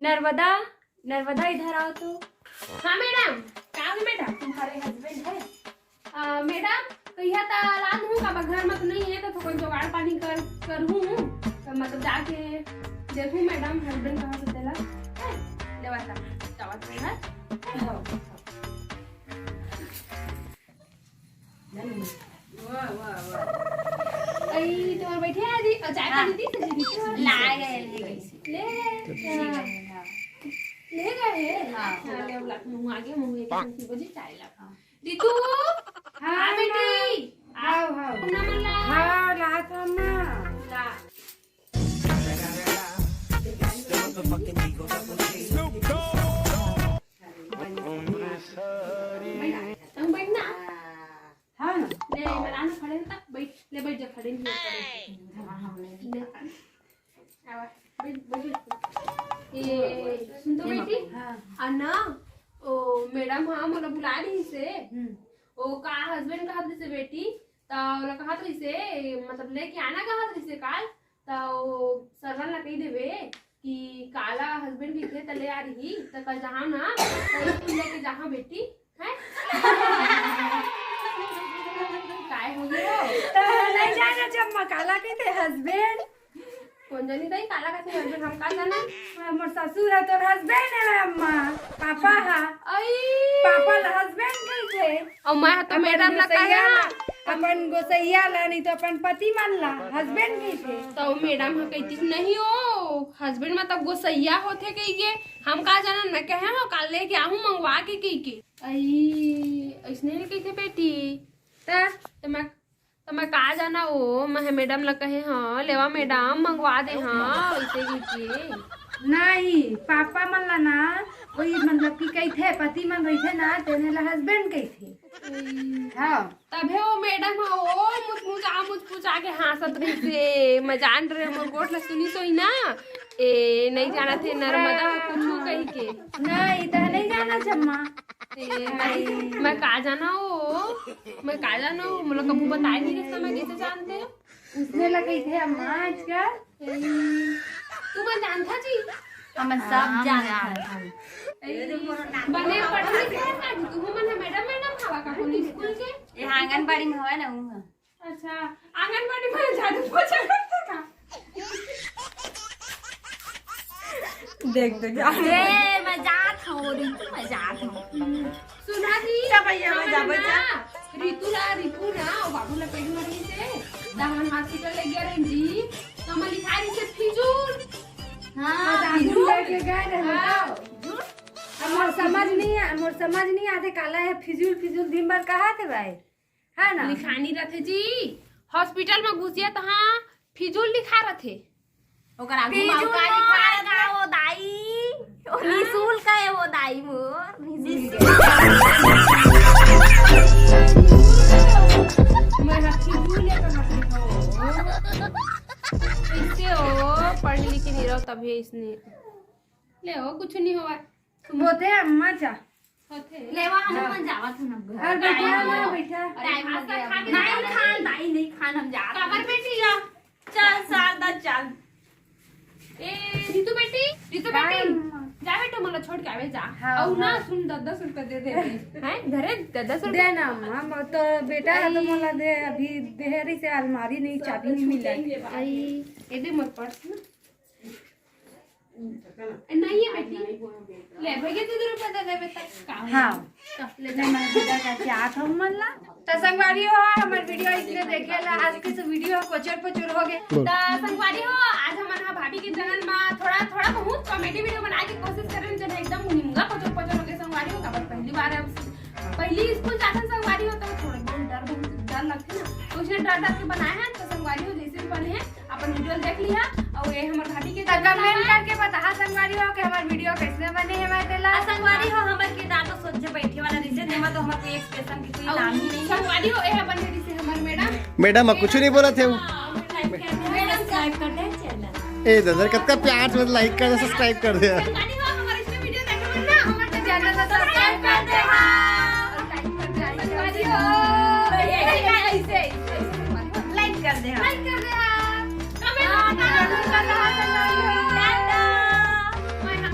नर्मदा, नर्मदा इधर आओ तो। हाँ मैडम, क्या है मैडम? तुम्हारे हस्बैंड है? मैडम कहिया था रात हूँ का घर मत नहीं है तो कोई जुगाड़ पानी कर हूँ तो मतलब जाके देखूँ मैडम हस्बैंड कहाँ से देला लेवाता जावत है। वाह वाह वाह आई तुम्हारे बैठे आ दी चाय पानी दी सजी ला गए ले गई ले गए हाँ ले अब लाख मुंह आगे मुंह एक किसी बजे चाय ला रितु हाँ बेटी आओ आओ ना मल्ला हाँ लात अम्मा ला तुम बैठ ना हाँ ना ले बनाना खड़े तक बैठ ले बैठ जा खड़े नहीं ले आवा बैठ बैठ ये सुन तो बेटी अन्ना ओ मैडम हाँ मोला बुला रही से ओ का हस्बैंड कहा से बेटी तो ओला कहा रही से मतलब लेके आना कहा रही से काल तो सरवन ला कही देवे कि काला हस्बैंड के थे तले आ रही तो कल जहाँ ना तो स्कूल लेके जहाँ बेटी है काय हो गया तो नहीं जाना जब मकाला के थे हस्बैंड कौन जानी दई काला का थे हस्बैंड हम का जाना मोर ससुर है तोर हस्बैंड है अम्मा पापा है आई पापा ला हस्बैंड के थे और मैं तो मैडम ला कहा अपन गोसैया ला नहीं तो अपन पति मन ला हस्बैंड के थे तो मैडम हम कहती नहीं हो हस्बैंड मतलब गोसैया होते कही के हम का जाना न कहे हो काल लेके आहू मंगवा के कही के आई ऐसने नहीं कहते बेटी तो मैं का जाना हो मैं मैडम ला कहे हाँ लेवा मैडम मंगवा दे हाँ ऐसे ही के नहीं पापा मन ला ना वही मतलब कि कही थे पति मन रही थे ना तेने ला हस्बैंड कही थे हाँ तबे वो मैडम हो मुझ पूछा के हंसत रही से मैं जान रहे मोर गोठ ला सुनी सोई ना ए नहीं जाना थे नर्मदा कुछ कही के नहीं तो नहीं जाना चम्मा मैं का जाना हो मतलब कबू बताए नहीं रिश्ता मैं कैसे जानते हो उसने ला कही थे अम्मा आज का तू मैं जानता जी हम सब जानता बने पढ़ने के आज तू मन मैडम हवा का कौन स्कूल के ये आंगनबाड़ी में है ना वो अच्छा आंगनबाड़ी में झाड़ू पोछा करता का देख मैं जात हूँ मैं जात हूँ सुना दी सब भैया मैं जा बच्चा रितु ना बाबू ला पेट में रही से दामन हॉस्पिटल ले गया रही जी तो मैं लिखा रही से फिजूल हाँ फिजूल लेके गए रहे मोर समझ नहीं आते काला है फिजूल दिन भर कहा थे भाई है ना लिखानी रथे जी हॉस्पिटल में घुसिया तो हाँ फिजूल लिखा रथे ओकर आगू माउ का लिखा रहा वो दाई ओ निशुल्क है वो दाई मोर मैं फिजूल लेकर मत लिखो इससे हो पढ़ने लिखे नहीं रहो तभी इसने ले हो कुछ नहीं हुआ बोते अम्मा जा होते लेवा हम मन जावत हम घर बैठा टाइम हो गया नहीं खान दाई नहीं खान हम जा कमर बेटी जा चल सादा चल ए रितु बेटी जा बेटा मला छोड़ के आवे जा और ना सुन 10 रुपए दे दे हैं घरे 10 रुपए दे ना अम्मा तो बेटा है तो मला दे अभी देहरी से अलमारी नहीं चाबी नहीं मिला आई ए दे मत पर्स ना नहीं है बेटी ले भैया 2 रुपए दे दे बेटा हां ले जा मैं बेटा का चाहत हम मला तो संगवारी हो हमार वीडियो इसलिए देखेला आज के तो वीडियो कोचर हो गए तो संगवारी हो आज हमन हा भाभी के चैनल में थोड़ा बहुत कॉमेडी वीडियो बनाए की कोशिश करें जब एकदम निमगा कोचर हो गए संगवारी हो का पहली बार पहली स्कूल जाते संगवारी हो तो थोड़ा डर लगते ना तो उसने डर के बनाए हैं तो संगवारी हो जैसे भी बने हैं अपन वीडियो देख लिया और ये हमार भाभी के कमेंट करके बता संगवारी हो कि हमार वीडियो कैसे बने है मैं तेला संगवारी हो हमर के दांत सोच बैठे वाला रीजन है तो हमर कोई एक्सप्रेशन की कोई नाम ही नहीं संगवारी हो ए बने से हमार मैडम कुछ नहीं बोला थे मैडम सब्सक्राइब कर दे चैनल ए दादा कब का प्यार से लाइक कर सब्सक्राइब कर दे संगवारी हो हमार इसमें वीडियो देखे ना हमार चैनल सब्सक्राइब